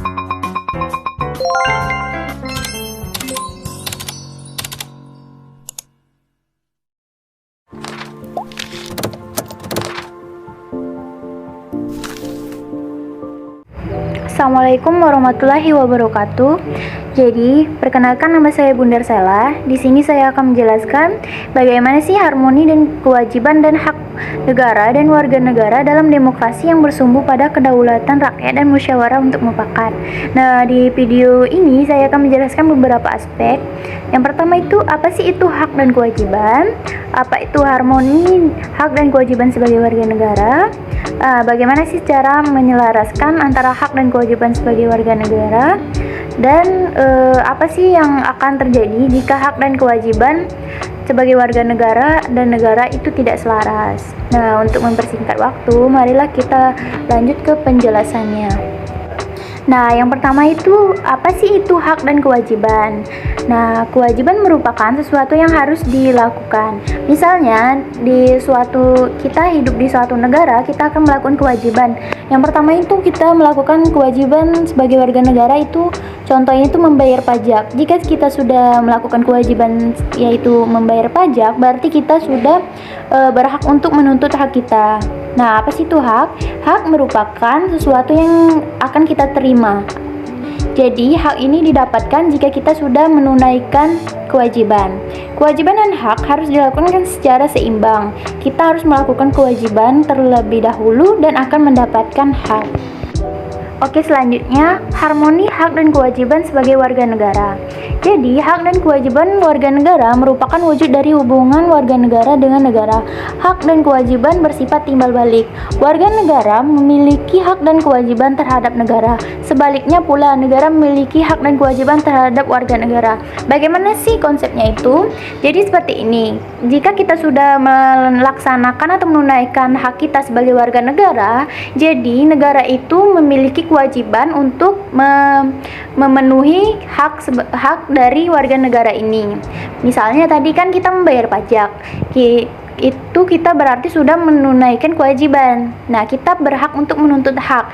Assalamualaikum warahmatullahi wabarakatuh. Jadi, perkenalkan nama saya Bundar Sela. Di sini saya akan menjelaskan bagaimana sih harmoni dan kewajiban dan hak negara dan warga negara dalam demokrasi yang bersumber pada kedaulatan rakyat dan musyawarah untuk mufakat. Nah, di video ini saya akan menjelaskan beberapa aspek. Yang pertama itu, apa sih itu hak dan kewajiban? Apa itu harmoni hak dan kewajiban sebagai warga negara? Bagaimana sih cara menyelaraskan antara hak dan kewajiban sebagai warga negara? Dan apa sih yang akan terjadi jika hak dan kewajiban sebagai warga negara dan negara itu tidak selaras? Nah, untuk mempersingkat waktu, marilah kita lanjut ke penjelasannya. Nah, yang pertama itu, apa sih itu hak dan kewajiban? Nah, kewajiban merupakan sesuatu yang harus dilakukan. Misalnya, kita hidup di suatu negara, kita akan melakukan kewajiban. Yang pertama itu kita melakukan kewajiban sebagai warga negara itu, contohnya itu membayar pajak. Jika kita sudah melakukan kewajiban yaitu membayar pajak, berarti kita sudah berhak untuk menuntut hak kita. Nah, apa sih itu hak? Hak merupakan sesuatu yang akan kita terima. Jadi, hak ini didapatkan jika kita sudah menunaikan kewajiban. Kewajiban dan hak harus dilakukan secara seimbang. Kita harus melakukan kewajiban terlebih dahulu dan akan mendapatkan hak. Oke, selanjutnya, harmoni hak dan kewajiban sebagai warga negara. Jadi, hak dan kewajiban warga negara merupakan wujud dari hubungan warga negara dengan negara. Hak dan kewajiban bersifat timbal balik. Warga negara memiliki hak dan kewajiban terhadap negara. Sebaliknya pula, negara memiliki hak dan kewajiban terhadap warga negara. Bagaimana sih konsepnya itu? Jadi seperti ini. Jika kita sudah melaksanakan atau menunaikan hak kita sebagai warga negara, jadi negara itu memiliki kewajiban untuk memenuhi hak dari warga negara ini. Misalnya tadi kan kita membayar pajak, itu kita berarti sudah menunaikan kewajiban. Nah, kita berhak untuk menuntut hak.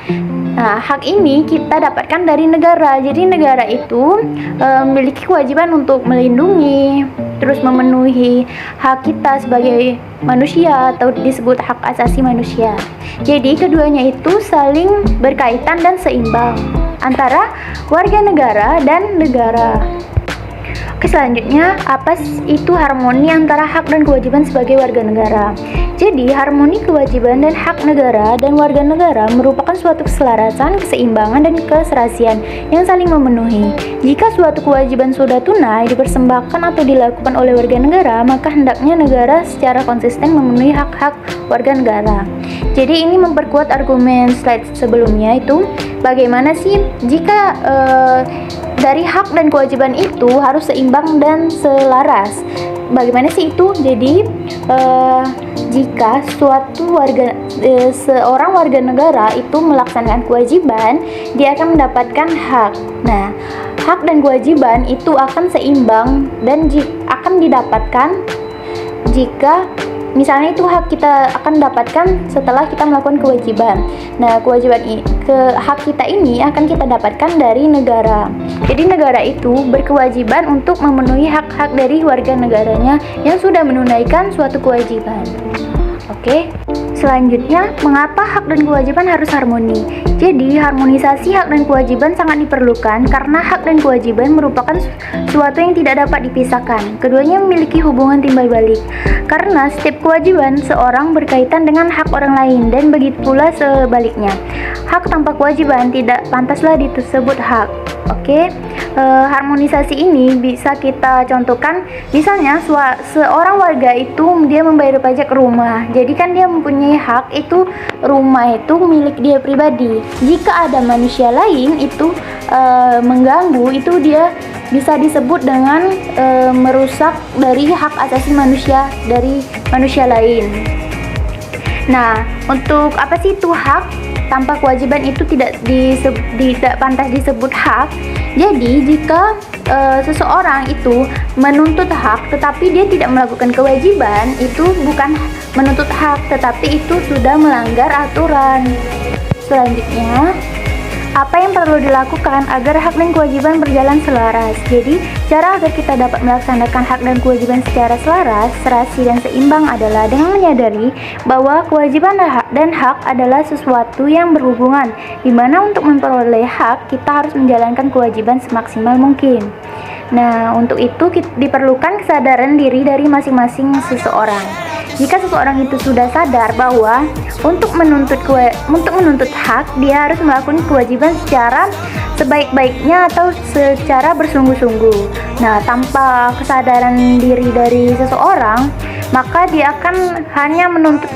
Nah, hak ini kita dapatkan dari negara. Jadi negara itu memiliki kewajiban untuk melindungi, terus memenuhi hak kita sebagai manusia atau disebut hak asasi manusia. Jadi keduanya itu saling berkaitan dan seimbang antara warga negara dan negara. Oke, selanjutnya, apa itu harmoni antara hak dan kewajiban sebagai warga negara? Jadi, harmoni kewajiban dan hak negara dan warga negara merupakan suatu keselarasan, keseimbangan, dan keserasian yang saling memenuhi. Jika suatu kewajiban sudah tunai, dipersembahkan atau dilakukan oleh warga negara, maka hendaknya negara secara konsisten memenuhi hak-hak warga negara. Jadi, ini memperkuat argumen slide sebelumnya itu, bagaimana sih jika dari hak dan kewajiban itu harus seimbang dan selaras. Bagaimana sih itu? Jadi jika seorang warga negara itu melaksanakan kewajiban, dia akan mendapatkan hak. Nah, hak dan kewajiban itu akan seimbang dan akan didapatkan jika misalnya itu hak kita akan dapatkan setelah kita melakukan kewajiban. Nah, hak kita ini akan kita dapatkan dari negara. Jadi negara itu berkewajiban untuk memenuhi hak-hak dari warga negaranya yang sudah menunaikan suatu kewajiban. Oke. Selanjutnya, mengapa hak dan kewajiban harus harmoni? Jadi, harmonisasi hak dan kewajiban sangat diperlukan karena hak dan kewajiban merupakan sesuatu yang tidak dapat dipisahkan. Keduanya memiliki hubungan timbal balik. Karena setiap kewajiban seorang berkaitan dengan hak orang lain dan begitu pula sebaliknya. Hak tanpa kewajiban tidak pantaslah disebut hak. Oke. Harmonisasi ini bisa kita contohkan, misalnya seorang warga itu dia membayar pajak rumah, jadi kan dia mempunyai hak itu rumah itu milik dia pribadi. Jika ada manusia lain itu mengganggu, itu dia bisa disebut dengan merusak dari hak asasi manusia dari manusia lain. Nah, untuk apa sih itu hak? Tanpa kewajiban itu tidak pantas disebut hak. Jadi jika seseorang itu menuntut hak tetapi dia tidak melakukan kewajiban, itu bukan menuntut hak tetapi itu sudah melanggar aturan. Selanjutnya, Apa yang perlu dilakukan agar hak dan kewajiban berjalan selaras? Jadi, cara agar kita dapat melaksanakan hak dan kewajiban secara selaras, serasi, dan seimbang adalah dengan menyadari bahwa kewajiban dan hak adalah sesuatu yang berhubungan, di mana untuk memperoleh hak, kita harus menjalankan kewajiban semaksimal mungkin. Nah, untuk itu diperlukan kesadaran diri dari masing-masing seseorang. Jika seseorang itu sudah sadar bahwa untuk menuntut hak, dia harus melakukan kewajiban secara sebaik-baiknya atau secara bersungguh-sungguh. Nah, tanpa kesadaran diri dari seseorang, maka dia akan hanya menuntut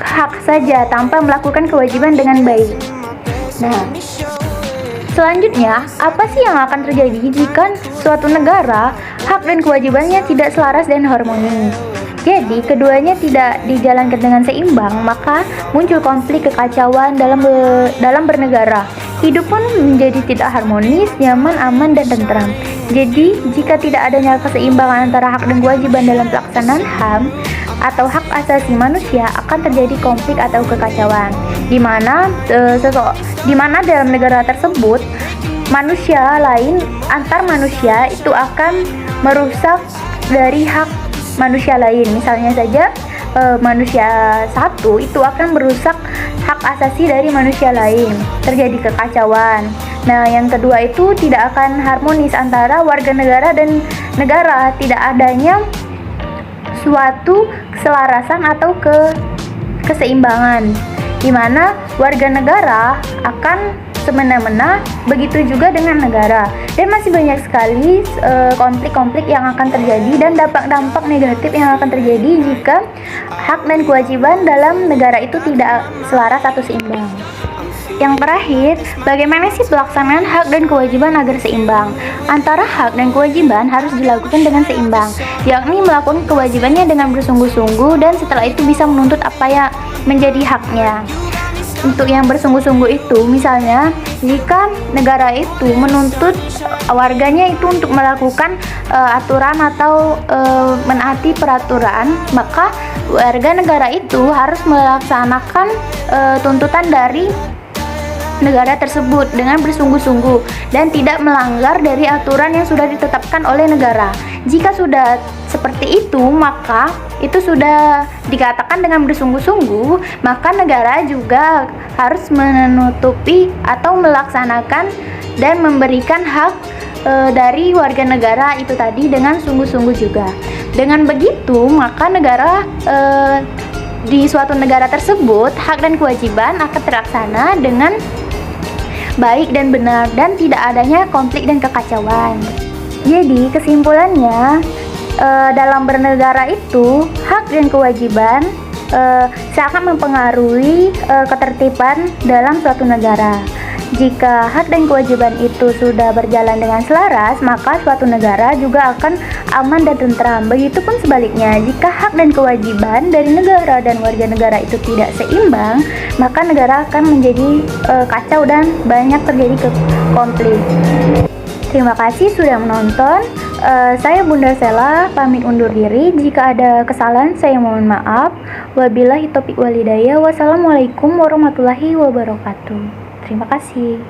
hak saja tanpa melakukan kewajiban dengan baik. Nah, selanjutnya, apa sih yang akan terjadi jika suatu negara hak dan kewajibannya tidak selaras dan harmonis? Jadi, keduanya tidak dijalankan dengan seimbang, maka muncul konflik, kekacauan dalam bernegara. Hidup pun menjadi tidak harmonis, nyaman, aman, dan tentram. Jadi, jika tidak adanya keseimbangan antara hak dan kewajiban dalam pelaksanaan HAM atau hak asasi manusia, akan terjadi konflik atau kekacauan, di mana dalam negara tersebut antar manusia itu akan merusak dari hak manusia lain. Misalnya saja manusia satu itu akan merusak hak asasi dari manusia lain, terjadi kekacauan. Nah, yang kedua itu tidak akan harmonis antara warga negara dan negara, tidak adanya suatu keselarasan atau keseimbangan, di mana warga negara akan semena-mena, begitu juga dengan negara. Dan masih banyak sekali konflik-konflik yang akan terjadi dan dampak-dampak negatif yang akan terjadi jika hak dan kewajiban dalam negara itu tidak selaras atau seimbang. Yang terakhir, bagaimana sih pelaksanaan hak dan kewajiban agar seimbang? Antara hak dan kewajiban harus dilakukan dengan seimbang, yakni melakukan kewajibannya dengan bersungguh-sungguh dan setelah itu bisa menuntut apa yang menjadi haknya. Untuk yang bersungguh-sungguh itu, misalnya jika negara itu menuntut warganya itu untuk melakukan aturan atau menaati peraturan, maka warga negara itu harus melaksanakan tuntutan dari negara tersebut dengan bersungguh-sungguh dan tidak melanggar dari aturan yang sudah ditetapkan oleh negara. Jika sudah seperti itu, maka itu sudah dikatakan dengan bersungguh-sungguh, maka negara juga harus menutupi atau melaksanakan dan memberikan hak dari warga negara itu tadi dengan sungguh-sungguh juga. Dengan begitu, maka negara di suatu negara tersebut, hak dan kewajiban akan terlaksana dengan baik dan benar dan tidak adanya konflik dan kekacauan. Jadi kesimpulannya, dalam bernegara itu hak dan kewajiban sangat mempengaruhi ketertiban dalam suatu negara. Jika hak dan kewajiban itu sudah berjalan dengan selaras, maka suatu negara juga akan aman dan tentram. Begitupun sebaliknya, jika hak dan kewajiban dari negara dan warga negara itu tidak seimbang, maka negara akan menjadi kacau dan banyak terjadi konflik. Terima kasih sudah menonton. Saya Bunda Sela pamit undur diri. Jika ada kesalahan saya mohon maaf. Wabillahi taufiq walhidayah. Wassalamualaikum warahmatullahi wabarakatuh. Terima kasih.